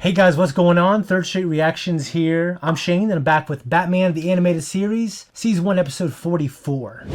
Hey guys, what's going on? Third Street Reactions here. I'm Shane, and I'm back with Batman the Animated Series, Season 1, Episode 44.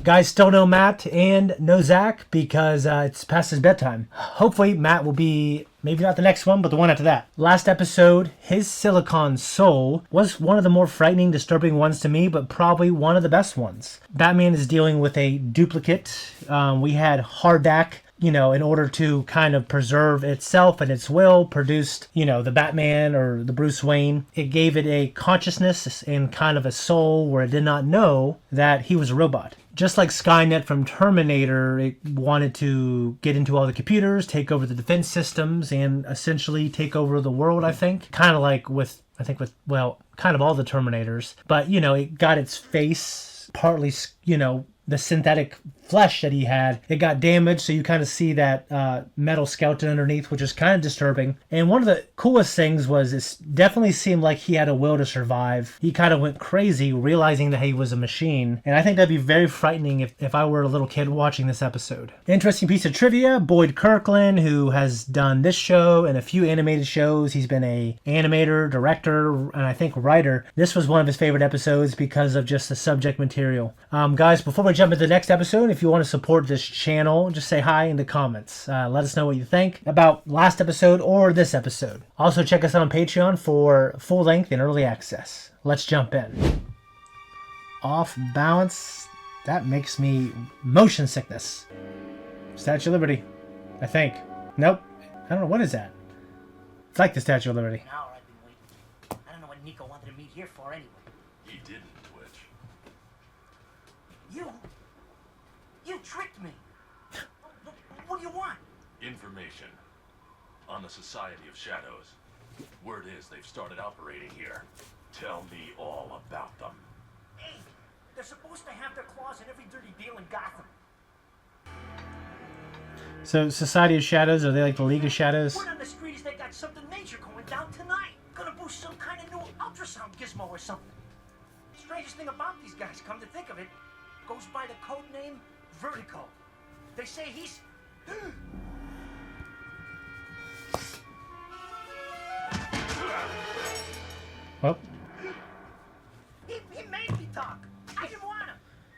Guys, still no Matt and no Zach because it's past his bedtime. Hopefully Matt will be, maybe not the next one, but the one after that. Last episode, his silicon soul was one of the more frightening, disturbing ones to me, but probably one of the best ones. Batman is dealing with a duplicate. We had Hardak, in order to kind of preserve itself and its will, produced, the Batman or the Bruce Wayne. It gave it a consciousness and kind of a soul where it did not know that he was a robot. Just like Skynet from Terminator, it wanted to get into all the computers, take over the defense systems, and essentially take over the world, I think. Kind of like with kind of all the Terminators. But, it got its face, partly, the synthetic flesh that he had, it got damaged, so you kind of see that metal skeleton underneath, which is kind of disturbing. And one of the coolest things was it definitely seemed like he had a will to survive. He kind of went crazy realizing that he was a machine, and I think that'd be very frightening if I were a little kid watching this episode. Interesting piece of trivia, Boyd Kirkland, who has done this show and a few animated shows, he's been a animator, director, and I think writer. This was one of his favorite episodes because of just the subject material. Guys, before we jump into the next episode, if you want to support this channel, just say hi in the comments. Let us know what you think about last episode or this episode. Also, check us out on Patreon for full length and early access. Let's jump in. Off balance. That makes me motion sickness. Statue of Liberty, I think. Nope. I don't know. What is that? It's like the Statue of Liberty. An hour I've been waiting. I don't know what Nico wanted to meet here for anyway. He didn't, Twitch. You tricked me. What do you want? Information on the Society of Shadows. Word is they've started operating here. Tell me all about them. Hey, they're supposed to have their claws in every dirty deal in Gotham. So, Society of Shadows, are they like the League of Shadows? Word on the street is they got something major going down tonight. Gonna boost some kind of new ultrasound gizmo or something. Strangest thing about these guys, come to think of it, goes by the code name Vertigo. They say he's... Oh. He made me talk. I didn't want him.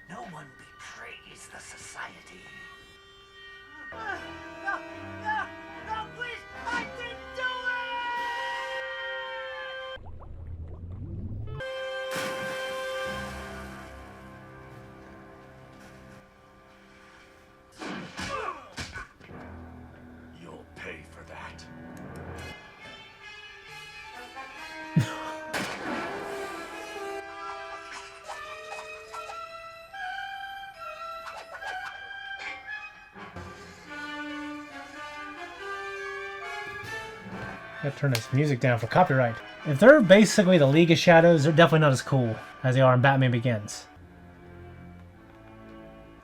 No one betrays the society. No, please! I didn't do You'll pay for that. Gotta turn this music down for copyright. If they're basically the League of Shadows, they're definitely not as cool as they are in Batman Begins.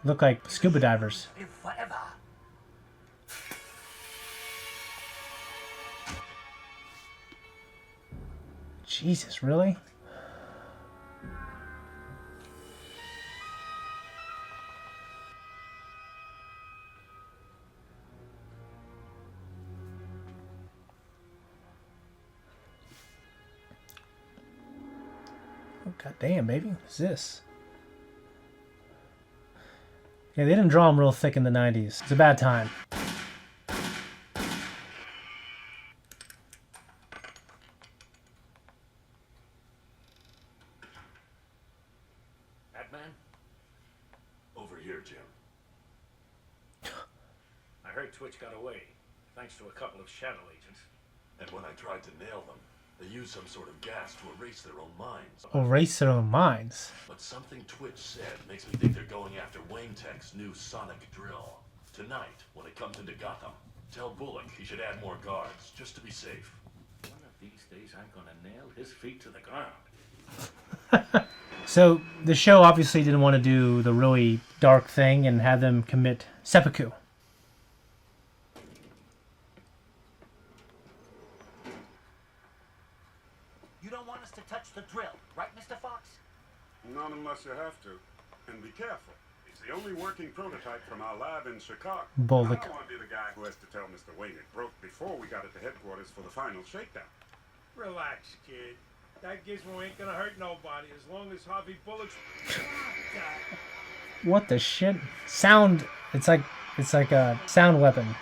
Look like scuba divers. live forever. Jesus, really? Oh, God damn, baby. What's this? Yeah, they didn't draw them real thick in the 90s. It's a bad time. Batman? Over here, Jim. I heard Twitch got away, thanks to a couple of shadow agents. And when I tried to nail them, they used some sort of gas to erase their own minds. Erase their own minds. But something Twitch said makes me think they're going after Wayne Tech's new sonic drill. Tonight, when it comes into Gotham, tell Bullock he should add more guards, just to be safe. One of these days I'm gonna nail his feet to the ground. So, the show obviously didn't want to do the really dark thing and have them commit seppuku. You don't want us to touch the drill, right, Mr. Fox? Not unless you have to. And be careful. If It's the only working prototype from our lab in Chicago. Bullock. I don't want to be the guy who has to tell Mr. Wayne it broke before we got it to headquarters for the final shakedown. Relax, kid. That gizmo ain't gonna hurt nobody as long as Harvey Bullock's... What the shit? Sound. It's like a sound weapon.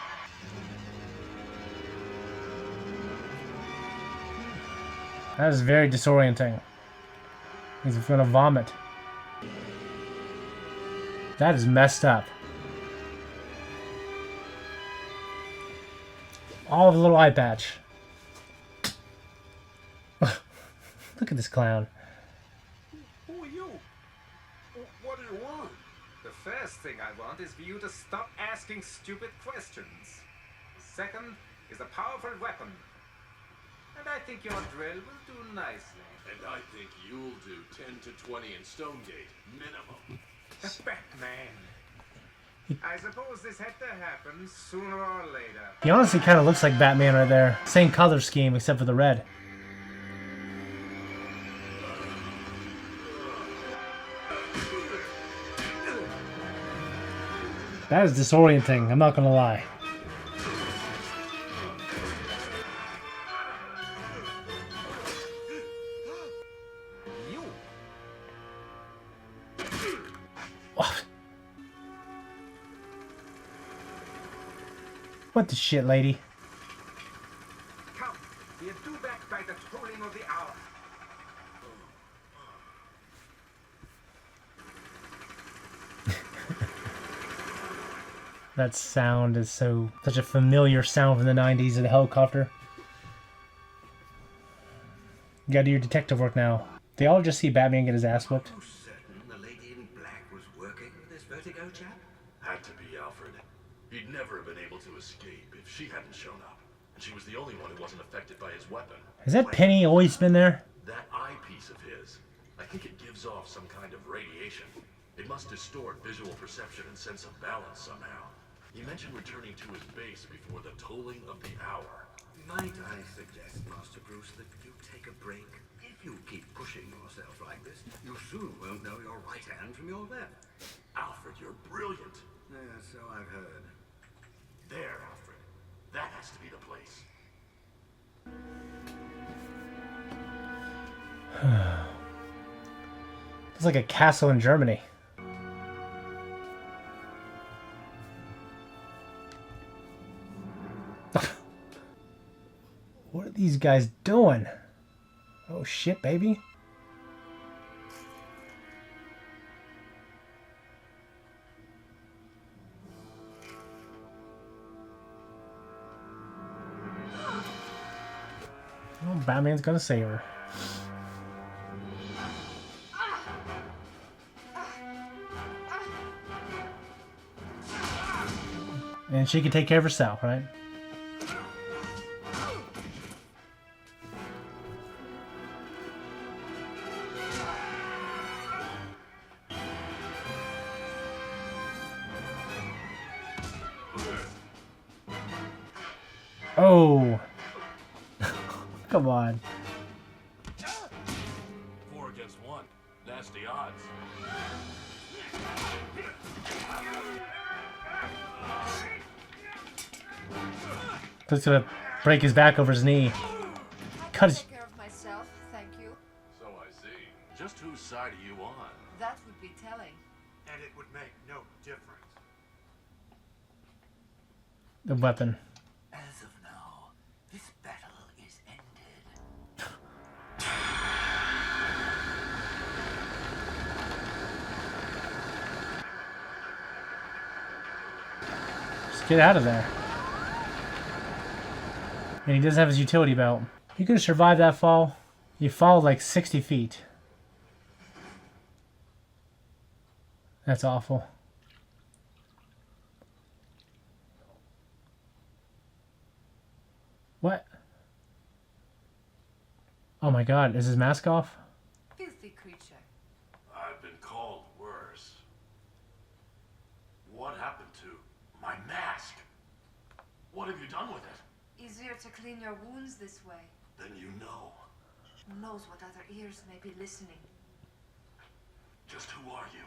That is very disorienting. He's gonna vomit. That is messed up. All of the little eye patch. Look at this clown. Who are you? What do you want? The first thing I want is for you to stop asking stupid questions. Second is a powerful weapon. And I think your drill will do nicely. And I think you'll do 10 to 20 in Stonegate, minimum. Batman. I suppose this had to happen sooner or later. He honestly kind of looks like Batman right there. Same color scheme except for the red. That is disorienting, I'm not gonna lie. You? What the shit, lady? Come, we are due back by the tolling of the hour. That sound is such a familiar sound from the 90s of the helicopter. You gotta do your detective work now. They all just see Batman get his ass whipped. Are you certain the lady in black was working with this vertigo chap? Had to be Alfred. He'd never have been able to escape if she hadn't shown up. And she was the only one who wasn't affected by his weapon. Has that penny always been there? That eyepiece of his, I think it gives off some kind of radiation. It must distort visual perception and sense of balance somehow. He mentioned returning to his base before the tolling of the hour. Might I suggest, Master Bruce, that you take a break? If you keep pushing yourself like this, you soon won't know your right hand from your left. Alfred, you're brilliant. Yeah, so I've heard. There, Alfred. That has to be the place. It's like a castle in Germany. What are these guys doing? Oh shit, baby. Oh, Batman's gonna save her. And she can take care of herself, right? Oh. Come on. 4 against 1. Nasty odds. Just gonna break his back over his knee. Cut his... Take care of myself, thank you. So I see. Just whose side are you on? That would be telling. And it would make no difference. The weapon. As of now, this battle is ended. Just get out of there. And he does have his utility belt. You could have survived that fall. You fall like 60 feet. That's awful. What? Oh my god, is his mask off? Filthy creature. I've been called worse. What happened to my mask? What have you done with it? Easier to clean your wounds this way. Then you know. Who knows what other ears may be listening. Just who are you?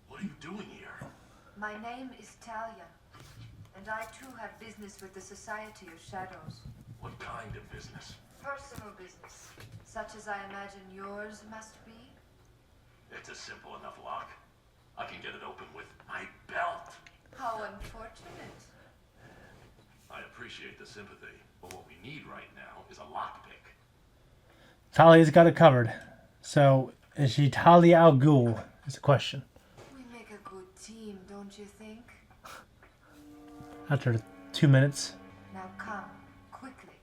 What are you doing here? My name is Talia, and I too have business with the Society of Shadows. What kind of business? Personal business, such as I imagine yours must be. It's a simple enough lock. I can get it open with my belt. How unfortunate. I appreciate the sympathy, but what we need right now is a lockpick. Talia's got it covered. So, is she Talia al Ghul? Is the question. We make a good team, don't you think? After 2 minutes. Now come, quickly.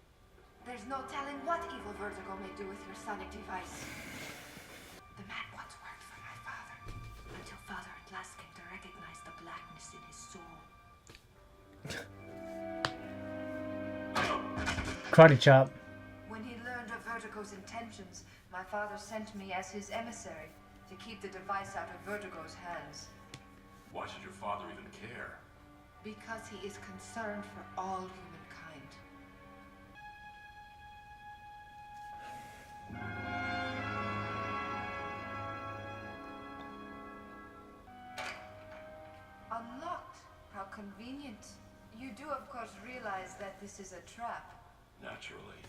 There's no telling what evil Vertigo may do with your sonic device. The man once worked for my father, until father at last came to recognize the blackness in his soul. Karate chop. When he learned of Vertigo's intentions, my father sent me as his emissary to keep the device out of Vertigo's hands. Why should your father even care? Because he is concerned for all humankind. Unlocked. How convenient. You do, of course, realize that this is a trap. Naturally.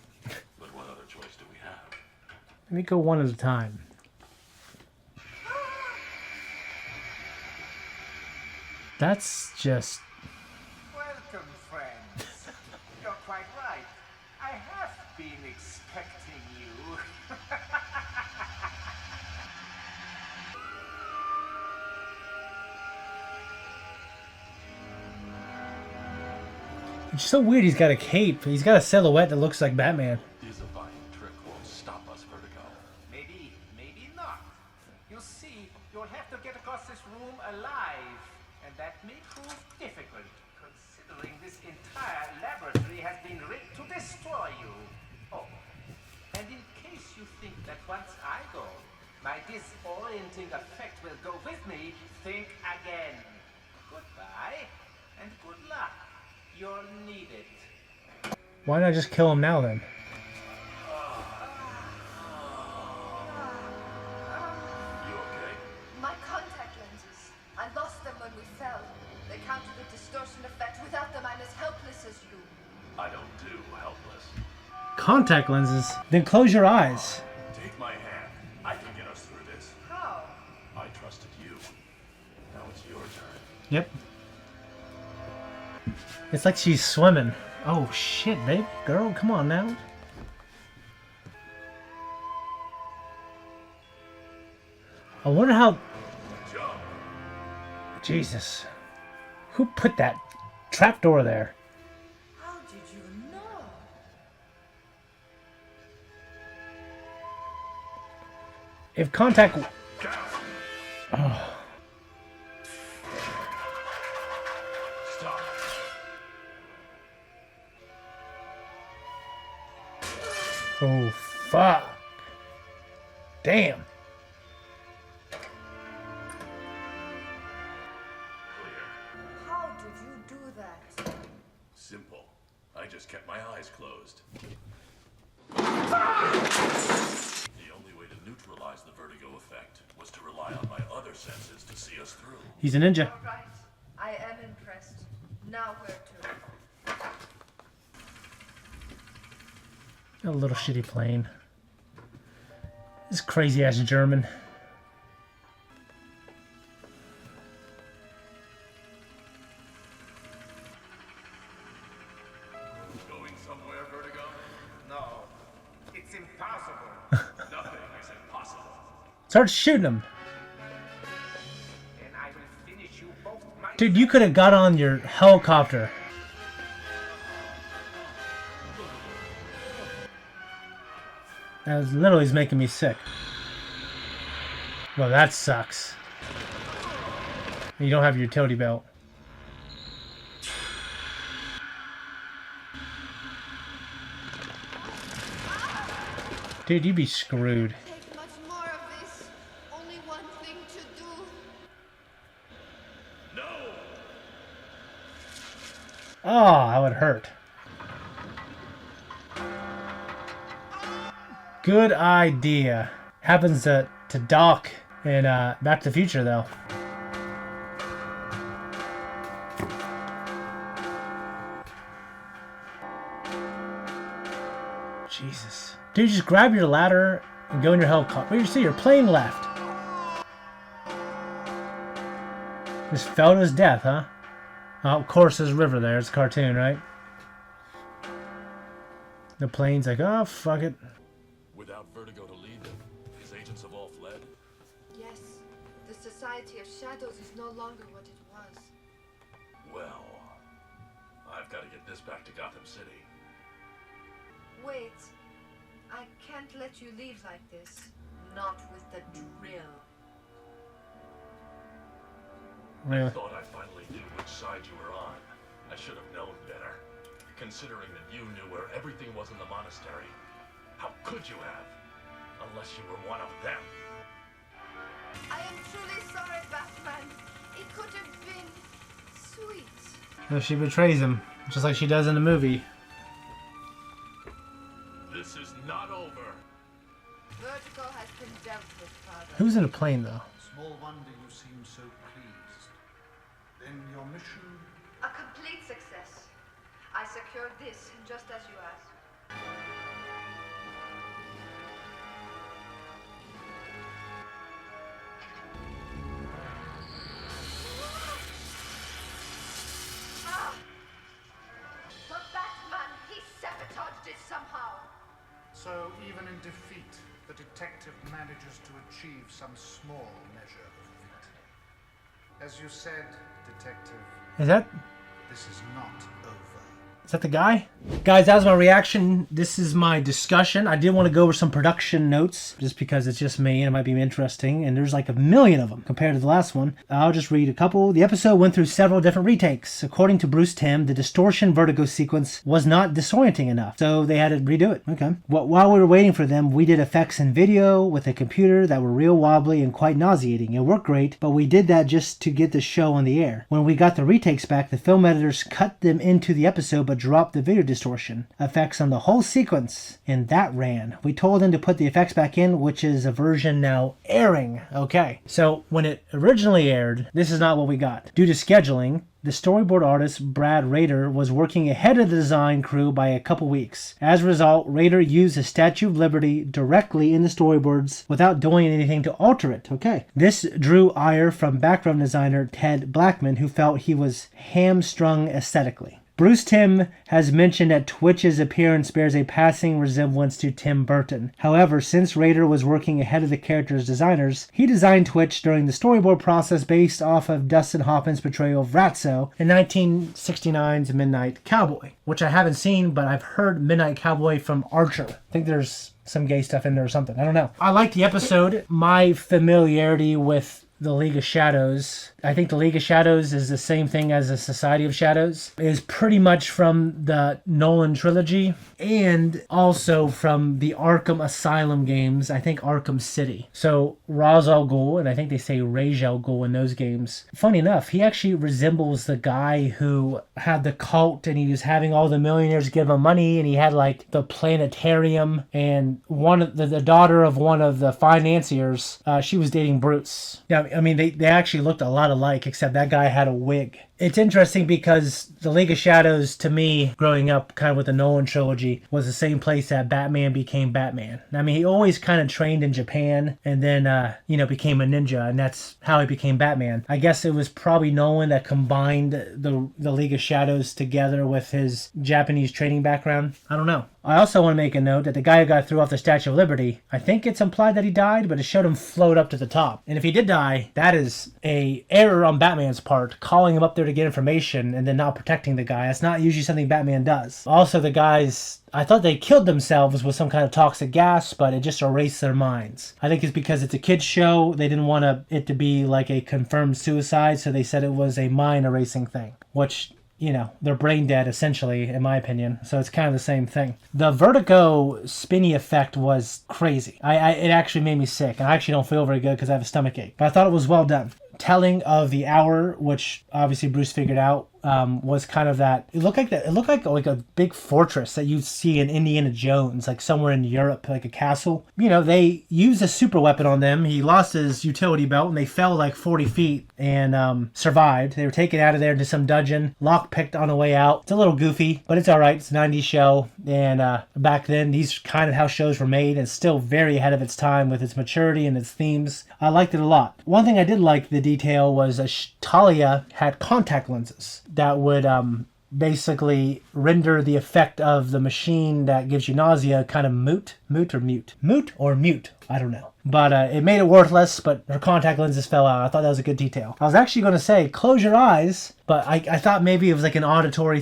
But what other choice do we have? Let me go one at a time. That's just... Welcome, friends. You're quite right. I have been expecting you. It's so weird he's got a cape. He's got a silhouette that looks like Batman. This divine trick won't stop us, Vertigo. Maybe, maybe not. You see, you'll have to get across this room alive, and that may prove difficult, considering this entire laboratory has been rigged to destroy you. Oh, and in case you think that once I go, my disorienting effect will go with me, think again. Goodbye, and good luck. You'll need it. Why not just kill him now then? You okay? My contact lenses. I lost them when we fell. They counter the distortion effect. Without them, I'm as helpless as you. I don't do helpless. Contact lenses? Then close your eyes. Take my hand. I can get us through this. How? I trusted you. Now it's your turn. Yep. It's like she's swimming. Oh shit, baby. Girl, come on now. I wonder how... Jump. Jesus. Who put that trapdoor there? How did you know? If contact... Stop. Oh, fuck. Damn. Clear. How did you do that? Simple. I just kept my eyes closed. The only way to neutralize the vertigo effect was to rely on my other senses to see us through. He's a ninja. All right. I am impressed. Now where to? A little shitty plane. This crazy ass German. Going somewhere, Vertigo? No, it's impossible. Nothing is impossible. Start shooting him. And I will finish you both myself. Dude, you could have got on your helicopter. That was literally making me sick. Well, that sucks. You don't have your utility belt. Dude, you'd be screwed. Take much more of this. Only one thing to do. No! Oh, that would hurt. Good idea. Happens to Doc in Back to the Future, though. Jesus. Dude, just grab your ladder and go in your helicopter. Wait, you see, your plane left. Just fell to his death, huh? Oh, of course, there's a river there. It's a cartoon, right? The plane's like, oh, fuck it. Without Vertigo to lead them, his agents have all fled. Yes, the Society of Shadows is no longer what it was. Well, I've got to get this back to Gotham City. Wait, I can't let you leave like this. Not with the drill. Really? I thought I finally knew which side you were on. I should have known better. Considering that you knew where everything was in the monastery. How could you have? Unless you were one of them. I am truly sorry, Batman. It could have been sweet. No, she betrays him, just like she does in the movie. This is not over. Vertigo has been dealt with, Father. Who's in a plane, though? Small wonder you seem so pleased. Then your mission? A complete success. I secured this just as you asked. Ah! The Batman, he sabotaged it somehow. So even in defeat, the detective manages to achieve some small measure of victory. As you said, detective, Is that this is not over. the guy? Guys, that was my reaction. This is my discussion. I did want to go over some production notes just because it's just me and it might be interesting. And there's like a million of them compared to the last one. I'll just read a couple. The episode went through several different retakes. According to Bruce Timm, the distortion Vertigo sequence was not disorienting enough, so they had to redo it. Okay. While we were waiting for them, we did effects and video with a computer that were real wobbly and quite nauseating. It worked great, but we did that just to get the show on the air. When we got the retakes back, the film editors cut them into the episode but dropped the video distortion effects on the whole sequence, and that ran. We told them to put the effects back in, which is a version now airing. Okay, so when it originally aired, this is not what we got. Due to scheduling, the storyboard artist Brad Rader was working ahead of the design crew by a couple weeks. As a result, Rader used the Statue of Liberty directly in the storyboards without doing anything to alter it. Okay. This drew ire from background designer Ted Blackman, who felt he was hamstrung aesthetically. Bruce Timm has mentioned that Twitch's appearance bears a passing resemblance to Tim Burton. However, since Rader was working ahead of the character's designers, he designed Twitch during the storyboard process based off of Dustin Hoffman's portrayal of Ratso in 1969's Midnight Cowboy, which I haven't seen, but I've heard Midnight Cowboy from Archer. I think there's some gay stuff in there or something. I don't know. I liked the episode. My familiarity with the League of Shadows, I think the League of Shadows is the same thing as the Society of Shadows, is pretty much from the Nolan trilogy and also from the Arkham Asylum games, I think Arkham City. So Ra's al Ghul, and I think they say Ra's al Ghul in those games. Funny enough, he actually resembles the guy who had the cult and he was having all the millionaires give him money and he had like the planetarium, and one of the daughter of one of the financiers, she was dating Bruce. Yeah, I mean, they actually looked a lot alike, except that guy had a wig. It's interesting because the League of Shadows, to me, growing up kind of with the Nolan trilogy, was the same place that Batman became Batman. I mean, he always kind of trained in Japan and then, became a ninja, and that's how he became Batman. I guess it was probably Nolan that combined the League of Shadows together with his Japanese training background. I don't know. I also want to make a note that the guy who got threw off the Statue of Liberty, I think it's implied that he died, but it showed him float up to the top. And if he did die, that is a error on Batman's part, calling him up there to get information and then not protecting the guy. That's not usually something Batman does. Also, the guys, I thought they killed themselves with some kind of toxic gas, but it just erased their minds. I think it's because it's a kid's show. They didn't want it to be like a confirmed suicide, so they said it was a mind erasing thing, which, they're brain dead, essentially, in my opinion. So it's kind of the same thing. The Vertigo spinny effect was crazy. It actually made me sick. I actually don't feel very good because I have a stomach ache. But I thought it was well done. Telling of the hour, which obviously Bruce figured out, was kind of that. It looked like a big fortress that you'd see in Indiana Jones, like somewhere in Europe, like a castle. You know, they used a super weapon on them. He lost his utility belt, and they fell like 40 feet and survived. They were taken out of there into some dungeon, lockpicked on the way out. It's a little goofy, but it's all right. It's a 90s show, and back then, these kind of how shows were made, and still very ahead of its time with its maturity and its themes. I liked it a lot. One thing I did like the detail was Talia had contact lenses that would basically render the effect of the machine that gives you nausea kind of moot or mute. I don't know. But it made it worthless, but her contact lenses fell out. I thought that was a good detail. I was actually going to say, close your eyes, but I thought maybe it was like an auditory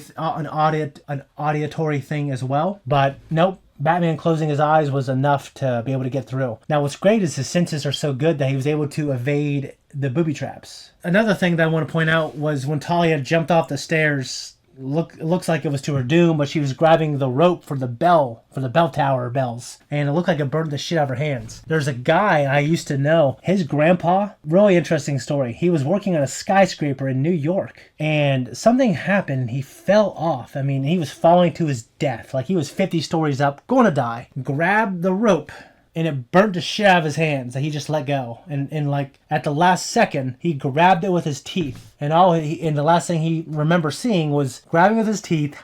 thing as well. But nope. Batman closing his eyes was enough to be able to get through. Now, what's great is his senses are so good that he was able to evade the booby traps. Another thing that I want to point out was when Talia jumped off the stairs, it looks like it was to her doom, but she was grabbing the rope for the bell tower bells, and it looked like it burned the shit out of her hands. There's a guy I used to know, his grandpa, really interesting story. He was working on a skyscraper in New York, and something happened. He fell off. I mean, he was falling to his death. Like, he was 50 stories up, going to die. Grabbed the rope, and it burnt the shit out of his hands that he just let go. And like, at the last second, he grabbed it with his teeth. And the last thing he remembers seeing was grabbing with his teeth,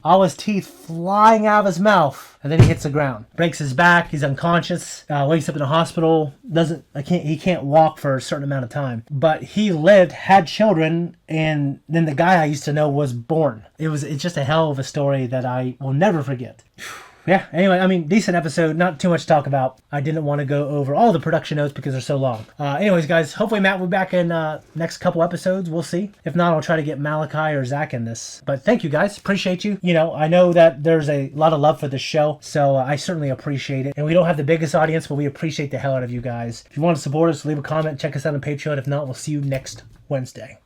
all his teeth flying out of his mouth, and then he hits the ground. Breaks his back, he's unconscious, wakes up in a hospital, he can't walk for a certain amount of time. But he lived, had children, and then the guy I used to know was born. It's just a hell of a story that I will never forget. Yeah, anyway, I mean, decent episode, not too much to talk about. I didn't want to go over all the production notes because they're so long. Anyways, guys, hopefully Matt will be back in next couple episodes. We'll see. If not, I'll try to get Malachi or Zach in this. But thank you, guys. Appreciate you. You know, I know that there's a lot of love for this show, so I certainly appreciate it. And we don't have the biggest audience, but we appreciate the hell out of you guys. If you want to support us, leave a comment. Check us out on Patreon. If not, we'll see you next Wednesday.